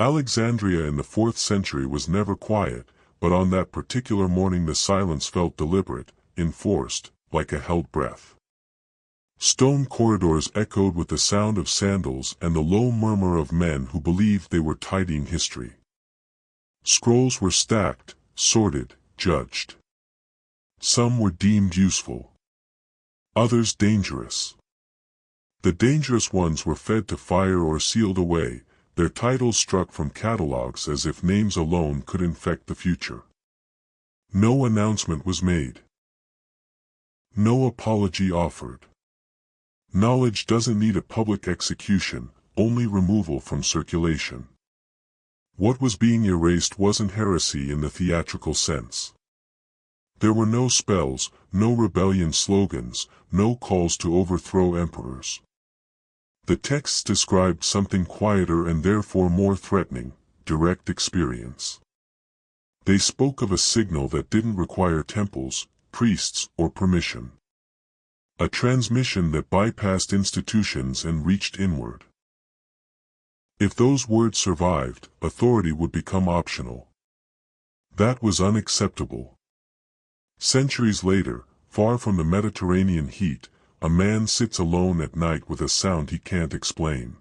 Alexandria in the 4th century was never quiet, but on that particular morning the silence felt deliberate, enforced, like a held breath. Stone corridors echoed with the sound of sandals and the low murmur of men who believed they were tidying history. Scrolls were stacked, sorted, judged. Some were deemed useful. Others dangerous. The dangerous ones were fed to fire or sealed away, their titles struck from catalogs as if names alone could infect the future. No announcement was made. No apology offered. Knowledge doesn't need a public execution, only removal from circulation. What was being erased wasn't heresy in the theatrical sense. There were no spells, no rebellion slogans, no calls to overthrow emperors. The texts described something quieter and therefore more threatening, direct experience. They spoke of a signal that didn't require temples, priests, or permission. A transmission that bypassed institutions and reached inward. If those words survived, authority would become optional. That was unacceptable. Centuries later, far from the Mediterranean heat, a man sits alone at night with a sound he can't explain.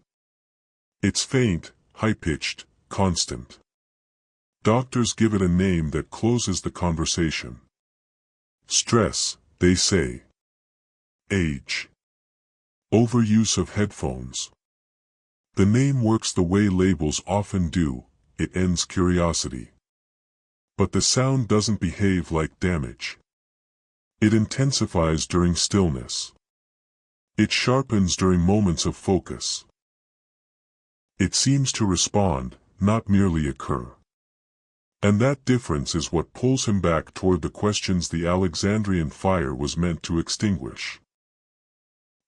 It's faint, high-pitched, constant. Doctors give it a name that closes the conversation. Stress, they say. Age. Overuse of headphones. The name works the way labels often do, it ends curiosity. But the sound doesn't behave like damage. It intensifies during stillness. It sharpens during moments of focus. It seems to respond, not merely occur. And that difference is what pulls him back toward the questions the Alexandrian fire was meant to extinguish.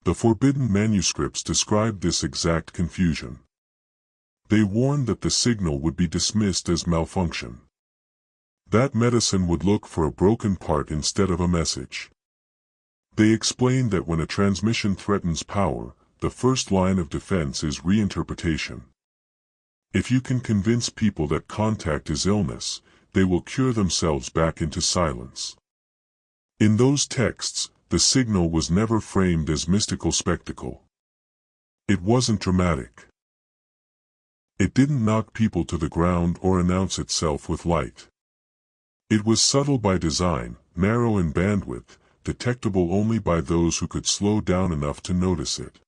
The forbidden manuscripts described this exact confusion. They warned that the signal would be dismissed as malfunction. That medicine would look for a broken part instead of a message. They explained that when a transmission threatens power, the first line of defense is reinterpretation. If you can convince people that contact is illness, they will cure themselves back into silence. In those texts, the signal was never framed as mystical spectacle. It wasn't dramatic. It didn't knock people to the ground or announce itself with light. It was subtle by design, narrow in bandwidth, detectable only by those who could slow down enough to notice it.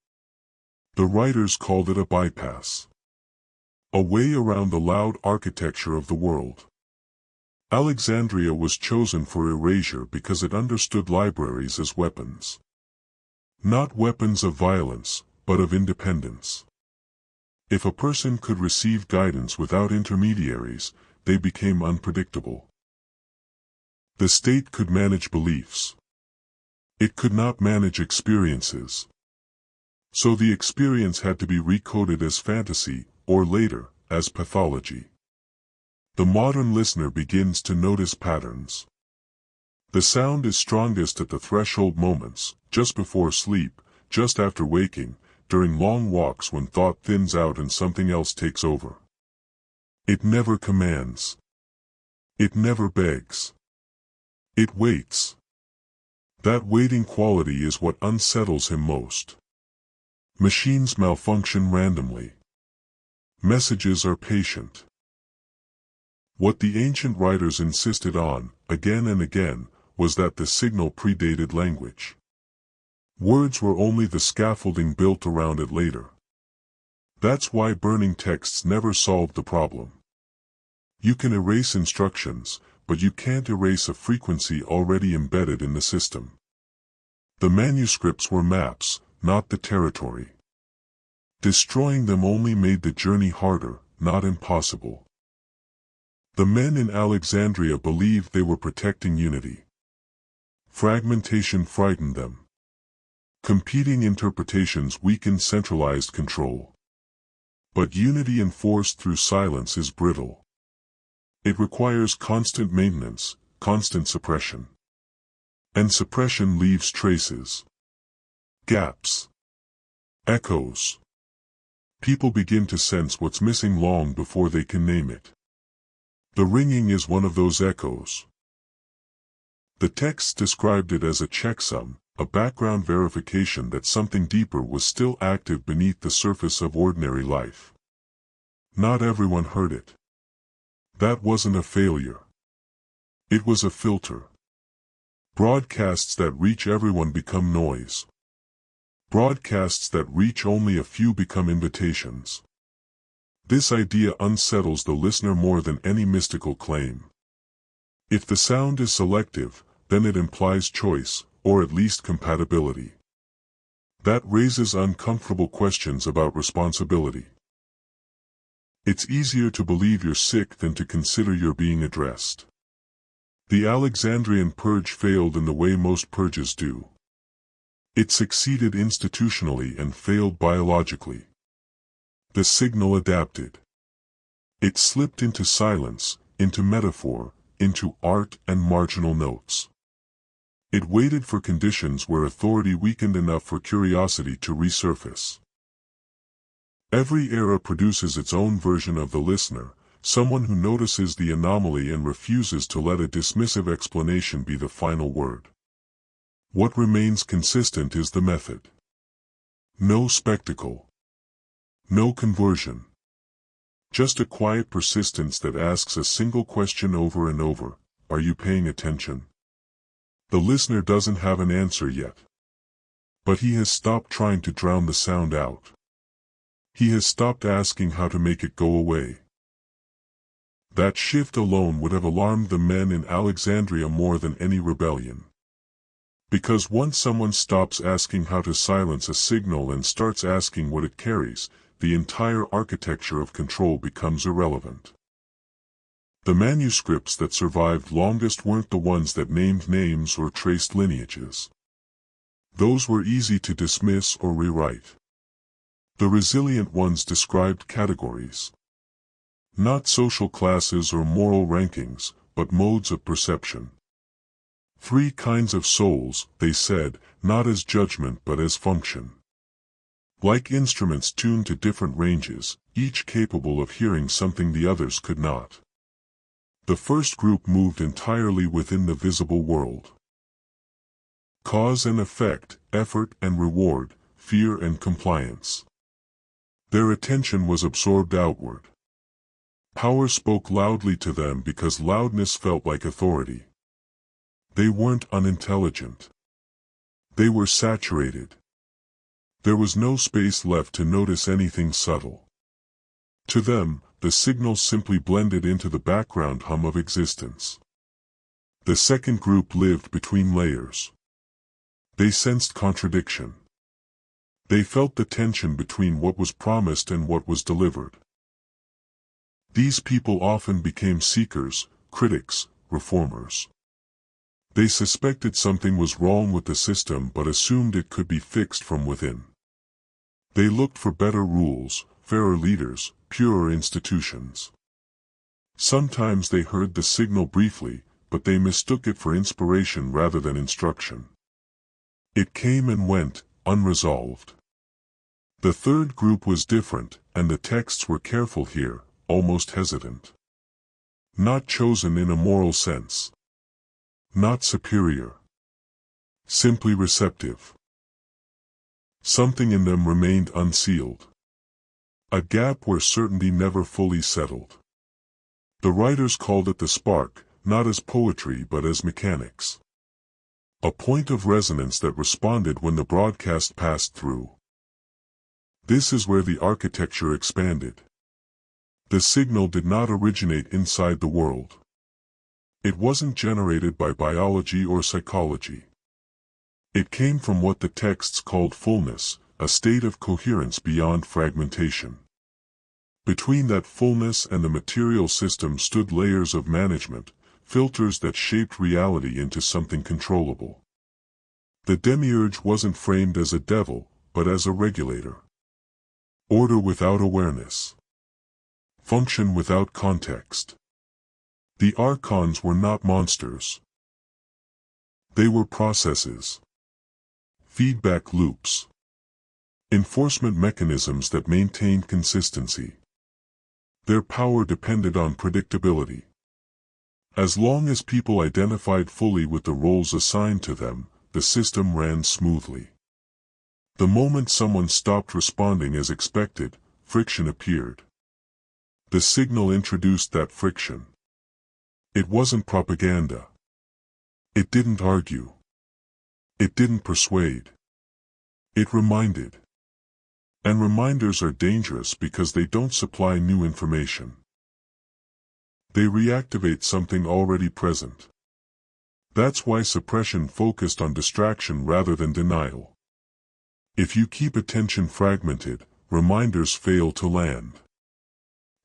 The writers called it a bypass. A way around the loud architecture of the world. Alexandria was chosen for erasure because it understood libraries as weapons. Not weapons of violence, but of independence. If a person could receive guidance without intermediaries, they became unpredictable. The state could manage beliefs. It could not manage experiences. So the experience had to be recoded as fantasy, or later, as pathology. The modern listener begins to notice patterns. The sound is strongest at the threshold moments, just before sleep, just after waking, during long walks when thought thins out and something else takes over. It never commands. It never begs. It waits. That waiting quality is what unsettles him most. Machines malfunction randomly. Messages are patient. What the ancient writers insisted on, again and again, was that the signal predated language. Words were only the scaffolding built around it later. That's why burning texts never solved the problem. You can erase instructions, but you can't erase a frequency already embedded in the system. The manuscripts were maps, not the territory. Destroying them only made the journey harder, not impossible. The men in Alexandria believed they were protecting unity. Fragmentation frightened them. Competing interpretations weakened centralized control. But unity enforced through silence is brittle. It requires constant maintenance, constant suppression. And suppression leaves traces. Gaps. Echoes. People begin to sense what's missing long before they can name it. The ringing is one of those echoes. The texts described it as a checksum, a background verification that something deeper was still active beneath the surface of ordinary life. Not everyone heard it. That wasn't a failure. It was a filter. Broadcasts that reach everyone become noise. Broadcasts that reach only a few become invitations. This idea unsettles the listener more than any mystical claim. If the sound is selective, then it implies choice, or at least compatibility. That raises uncomfortable questions about responsibility. It's easier to believe you're sick than to consider you're being addressed. The Alexandrian purge failed in the way most purges do. It succeeded institutionally and failed biologically. The signal adapted. It slipped into silence, into metaphor, into art and marginal notes. It waited for conditions where authority weakened enough for curiosity to resurface. Every era produces its own version of the listener, someone who notices the anomaly and refuses to let a dismissive explanation be the final word. What remains consistent is the method. No spectacle. No conversion. Just a quiet persistence that asks a single question over and over: are you paying attention? The listener doesn't have an answer yet. But he has stopped trying to drown the sound out. He has stopped asking how to make it go away. That shift alone would have alarmed the men in Alexandria more than any rebellion. Because once someone stops asking how to silence a signal and starts asking what it carries, the entire architecture of control becomes irrelevant. The manuscripts that survived longest weren't the ones that named names or traced lineages. Those were easy to dismiss or rewrite. The resilient ones described categories. Not social classes or moral rankings, but modes of perception. 3 kinds of souls, they said, not as judgment but as function. Like instruments tuned to different ranges, each capable of hearing something the others could not. The first group moved entirely within the visible world. Cause and effect, effort and reward, fear and compliance. Their attention was absorbed outward. Power spoke loudly to them because loudness felt like authority. They weren't unintelligent. They were saturated. There was no space left to notice anything subtle. To them, the signals simply blended into the background hum of existence. The second group lived between layers. They sensed contradiction. They felt the tension between what was promised and what was delivered. These people often became seekers, critics, reformers. They suspected something was wrong with the system but assumed it could be fixed from within. They looked for better rules, fairer leaders, purer institutions. Sometimes they heard the signal briefly, but they mistook it for inspiration rather than instruction. It came and went, unresolved. The third group was different, and the texts were careful here, almost hesitant. Not chosen in a moral sense. Not superior. Simply receptive. Something in them remained unsealed. A gap where certainty never fully settled. The writers called it the spark, not as poetry but as mechanics. A point of resonance that responded when the broadcast passed through. This is where the architecture expanded. The signal did not originate inside the world. It wasn't generated by biology or psychology. It came from what the texts called fullness, a state of coherence beyond fragmentation. Between that fullness and the material system stood layers of management, filters that shaped reality into something controllable. The demiurge wasn't framed as a devil, but as a regulator. Order without awareness. Function without context. The archons were not monsters. They were processes. Feedback loops. Enforcement mechanisms that maintained consistency. Their power depended on predictability. As long as people identified fully with the roles assigned to them, the system ran smoothly. The moment someone stopped responding as expected, friction appeared. The signal introduced that friction. It wasn't propaganda. It didn't argue. It didn't persuade. It reminded. And reminders are dangerous because they don't supply new information. They reactivate something already present. That's why suppression focused on distraction rather than denial. If you keep attention fragmented, reminders fail to land.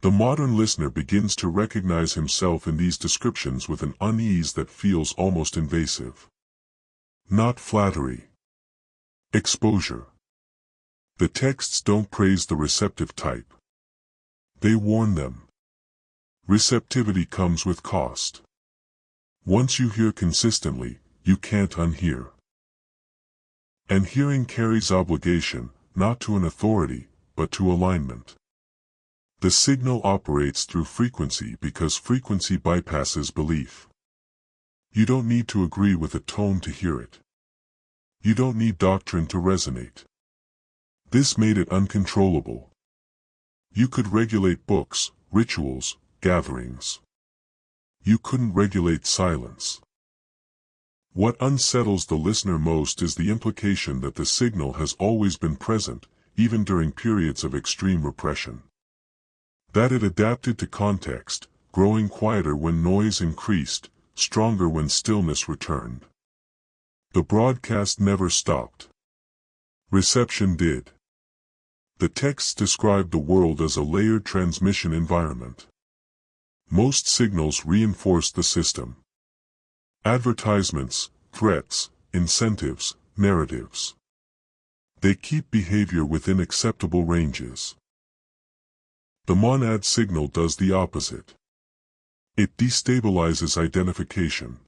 The modern listener begins to recognize himself in these descriptions with an unease that feels almost invasive. Not flattery. Exposure. The texts don't praise the receptive type. They warn them. Receptivity comes with cost. Once you hear consistently, you can't unhear. And hearing carries obligation, not to an authority, but to alignment. The signal operates through frequency because frequency bypasses belief. You don't need to agree with a tone to hear it. You don't need doctrine to resonate. This made it uncontrollable. You could regulate books, rituals, gatherings. You couldn't regulate silence. What unsettles the listener most is the implication that the signal has always been present, even during periods of extreme repression. That it adapted to context, growing quieter when noise increased, stronger when stillness returned. The broadcast never stopped. Reception did. The texts described the world as a layered transmission environment. Most signals reinforced the system. Advertisements, threats, incentives, narratives. They keep behavior within acceptable ranges. The monad signal does the opposite. It destabilizes identification.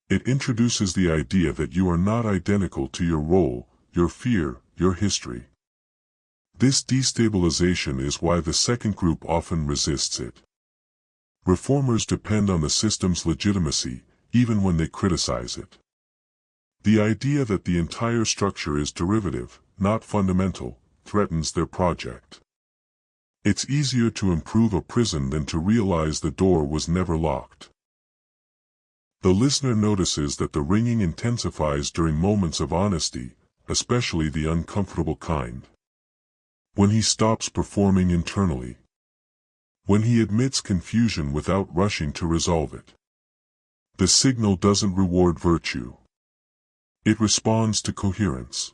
It introduces the idea that you are not identical to your role, your fear, your history. This destabilization is why the second group often resists it. Reformers depend on the system's legitimacy, even when they criticize it. The idea that the entire structure is derivative, not fundamental, threatens their project. It's easier to improve a prison than to realize the door was never locked. The listener notices that the ringing intensifies during moments of honesty, especially the uncomfortable kind. When he stops performing internally. When he admits confusion without rushing to resolve it. The signal doesn't reward virtue. It responds to coherence.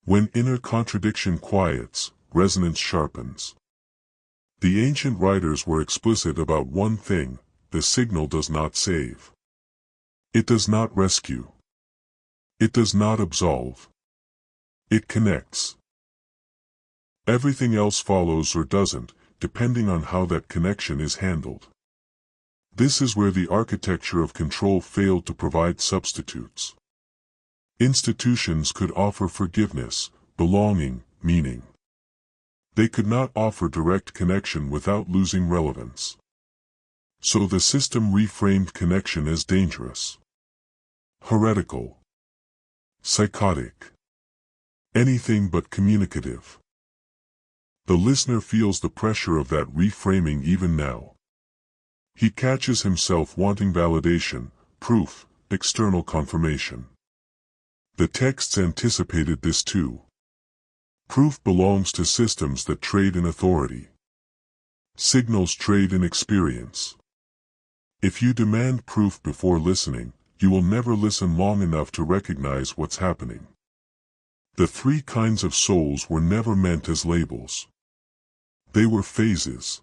When inner contradiction quiets, resonance sharpens. The ancient writers were explicit about one thing: the signal does not save. It does not rescue. It does not absolve. It connects. Everything else follows or doesn't, depending on how that connection is handled. This is where the architecture of control failed to provide substitutes. Institutions could offer forgiveness, belonging, meaning. They could not offer direct connection without losing relevance. So the system reframed connection as dangerous, heretical, psychotic, anything but communicative. The listener feels the pressure of that reframing even now. He catches himself wanting validation, proof, external confirmation. The texts anticipated this too. Proof belongs to systems that trade in authority. Signals trade in experience. If you demand proof before listening, you will never listen long enough to recognize what's happening. The three kinds of souls were never meant as labels. They were phases.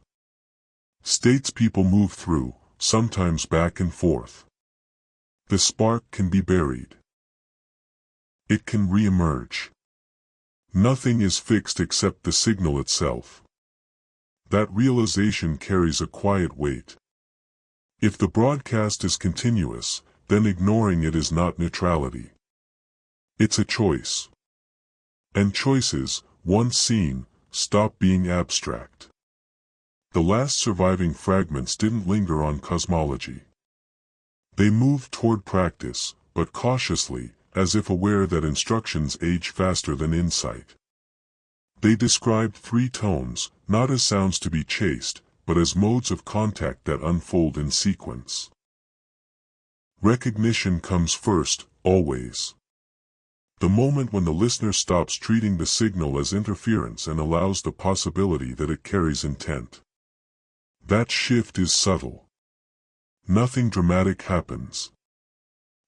States people move through, sometimes back and forth. The spark can be buried. It can re-emerge. Nothing is fixed except the signal itself. That realization carries a quiet weight. If the broadcast is continuous, then ignoring it is not neutrality. It's a choice. And choices, once seen, stop being abstract. The last surviving fragments didn't linger on cosmology. They moved toward practice, but cautiously, as if aware that instructions age faster than insight. They described 3 tones, not as sounds to be chased, but as modes of contact that unfold in sequence. Recognition comes first, always. The moment when the listener stops treating the signal as interference and allows the possibility that it carries intent. That shift is subtle. Nothing dramatic happens.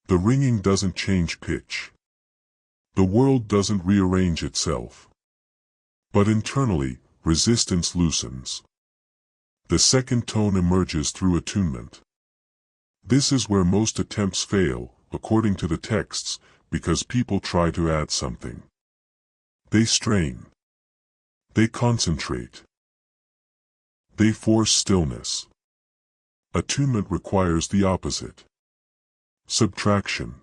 The ringing doesn't change pitch. The world doesn't rearrange itself. But internally, resistance loosens. The second tone emerges through attunement. This is where most attempts fail, according to the texts, because people try to add something. They strain. They concentrate. They force stillness. Attunement requires the opposite. Subtraction.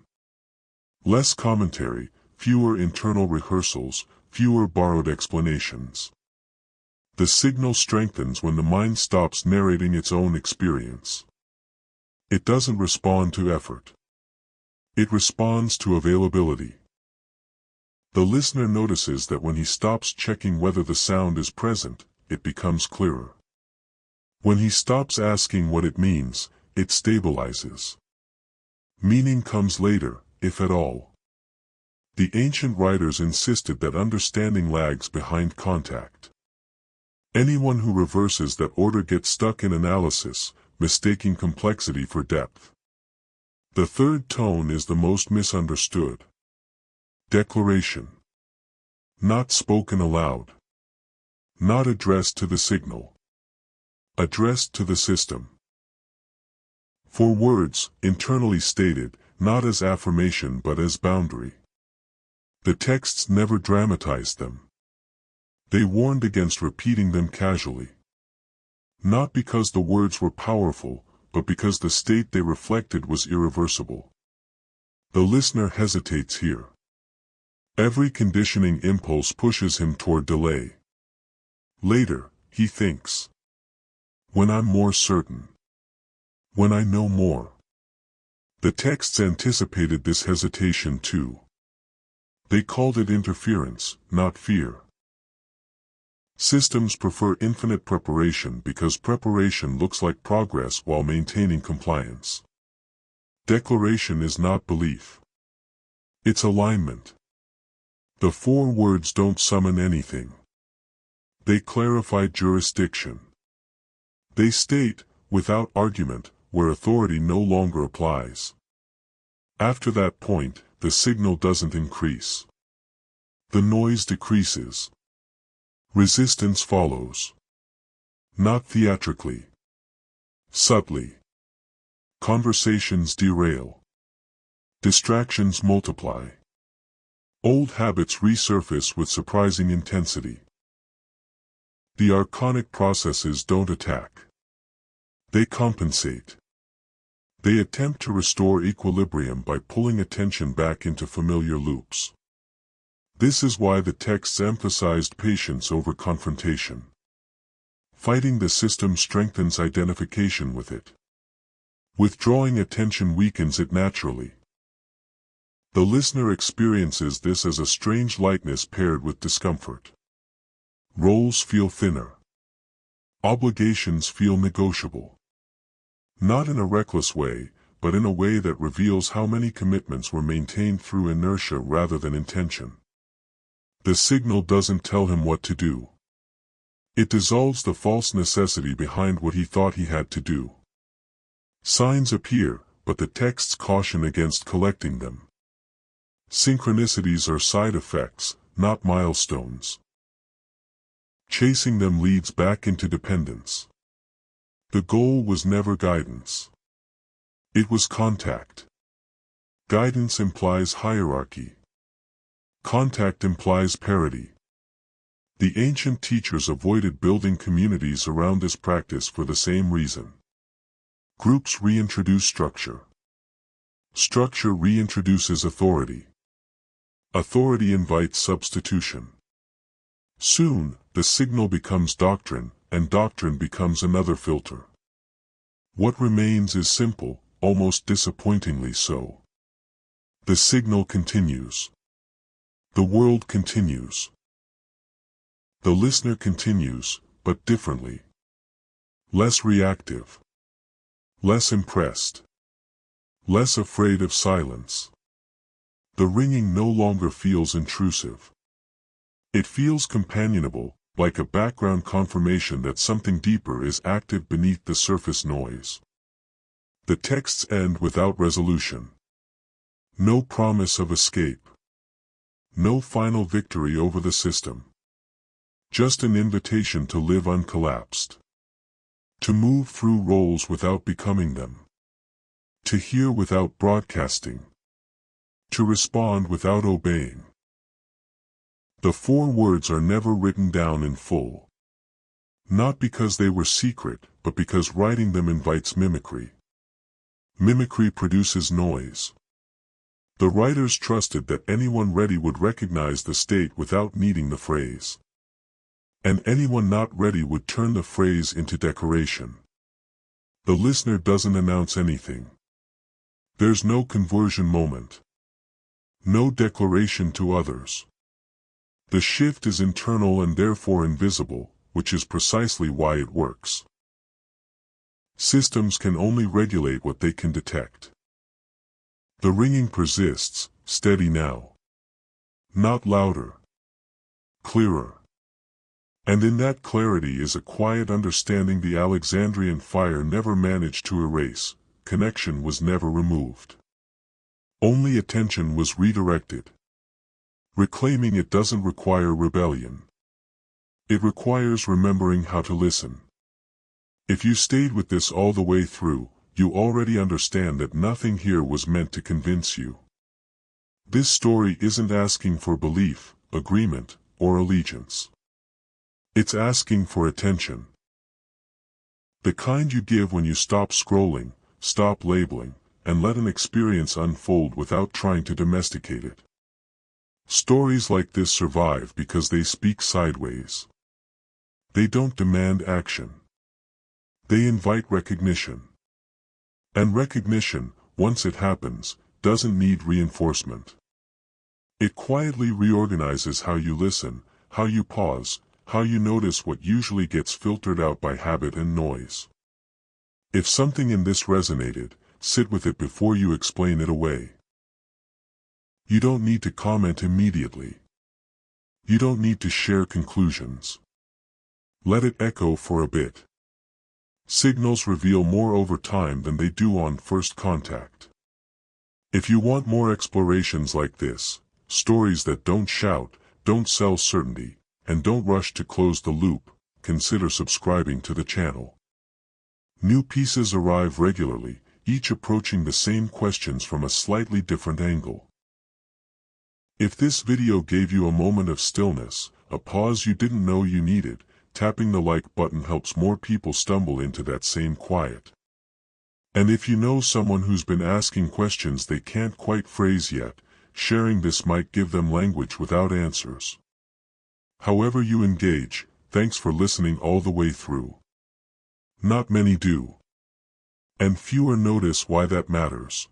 Less commentary, fewer internal rehearsals, fewer borrowed explanations. The signal strengthens when the mind stops narrating its own experience. It doesn't respond to effort. It responds to availability. The listener notices that when he stops checking whether the sound is present, it becomes clearer. When he stops asking what it means, it stabilizes. Meaning comes later, if at all. The ancient writers insisted that understanding lags behind contact. Anyone who reverses that order gets stuck in analysis, mistaking complexity for depth. The third tone is the most misunderstood. Declaration. Not spoken aloud. Not addressed to the signal. Addressed to the system. For words, internally stated, not as affirmation but as boundary. The texts never dramatized them. They warned against repeating them casually. Not because the words were powerful, but because the state they reflected was irreversible. The listener hesitates here. Every conditioning impulse pushes him toward delay. Later, he thinks. When I'm more certain. When I know more. The texts anticipated this hesitation too. They called it interference, not fear. Systems prefer infinite preparation because preparation looks like progress while maintaining compliance. Declaration is not belief. It's alignment. The 4 words don't summon anything. They clarify jurisdiction. They state, without argument, where authority no longer applies. After that point, the signal doesn't increase. The noise decreases. Resistance follows. Not theatrically. Subtly. Conversations derail. Distractions multiply. Old habits resurface with surprising intensity. The archonic processes don't attack. They compensate. They attempt to restore equilibrium by pulling attention back into familiar loops. This is why the texts emphasized patience over confrontation. Fighting the system strengthens identification with it. Withdrawing attention weakens it naturally. The listener experiences this as a strange lightness paired with discomfort. Roles feel thinner. Obligations feel negotiable. Not in a reckless way, but in a way that reveals how many commitments were maintained through inertia rather than intention. The signal doesn't tell him what to do. It dissolves the false necessity behind what he thought he had to do. Signs appear, but the texts caution against collecting them. Synchronicities are side effects, not milestones. Chasing them leads back into dependence. The goal was never guidance. It was contact. Guidance implies hierarchy. Contact implies parity. The ancient teachers avoided building communities around this practice for the same reason. Groups reintroduce structure. Structure reintroduces authority. Authority invites substitution. Soon, the signal becomes doctrine, and doctrine becomes another filter. What remains is simple, almost disappointingly so. The signal continues. The world continues. The listener continues, but differently. Less reactive. Less impressed. Less afraid of silence. The ringing no longer feels intrusive. It feels companionable, like a background confirmation that something deeper is active beneath the surface noise. The texts end without resolution. No promise of escape. No final victory over the system. Just an invitation to live uncollapsed. To move through roles without becoming them. To hear without broadcasting. To respond without obeying. The 4 words are never written down in full. Not because they were secret, but because writing them invites mimicry. Mimicry produces noise. The writers trusted that anyone ready would recognize the state without needing the phrase. And anyone not ready would turn the phrase into decoration. The listener doesn't announce anything. There's no conversion moment. No declaration to others. The shift is internal and therefore invisible, which is precisely why it works. Systems can only regulate what they can detect. The ringing persists, steady now. Not louder. Clearer. And in that clarity is a quiet understanding the Alexandrian fire never managed to erase, connection was never removed. Only attention was redirected. Reclaiming it doesn't require rebellion. It requires remembering how to listen. If you stayed with this all the way through, you already understand that nothing here was meant to convince you. This story isn't asking for belief, agreement, or allegiance. It's asking for attention. The kind you give when you stop scrolling, stop labeling, and let an experience unfold without trying to domesticate it. Stories like this survive because they speak sideways. They don't demand action. They invite recognition. And recognition, once it happens, doesn't need reinforcement. It quietly reorganizes how you listen, how you pause, how you notice what usually gets filtered out by habit and noise. If something in this resonated, sit with it before you explain it away. You don't need to comment immediately. You don't need to share conclusions. Let it echo for a bit. Signals reveal more over time than they do on first contact. If you want more explorations like this, stories that don't shout, don't sell certainty, and don't rush to close the loop, consider subscribing to the channel. New pieces arrive regularly, each approaching the same questions from a slightly different angle. If this video gave you a moment of stillness, a pause you didn't know you needed, tapping the like button helps more people stumble into that same quiet. And if you know someone who's been asking questions they can't quite phrase yet, sharing this might give them language without answers. However you engage, thanks for listening all the way through. Not many do. And fewer notice why that matters.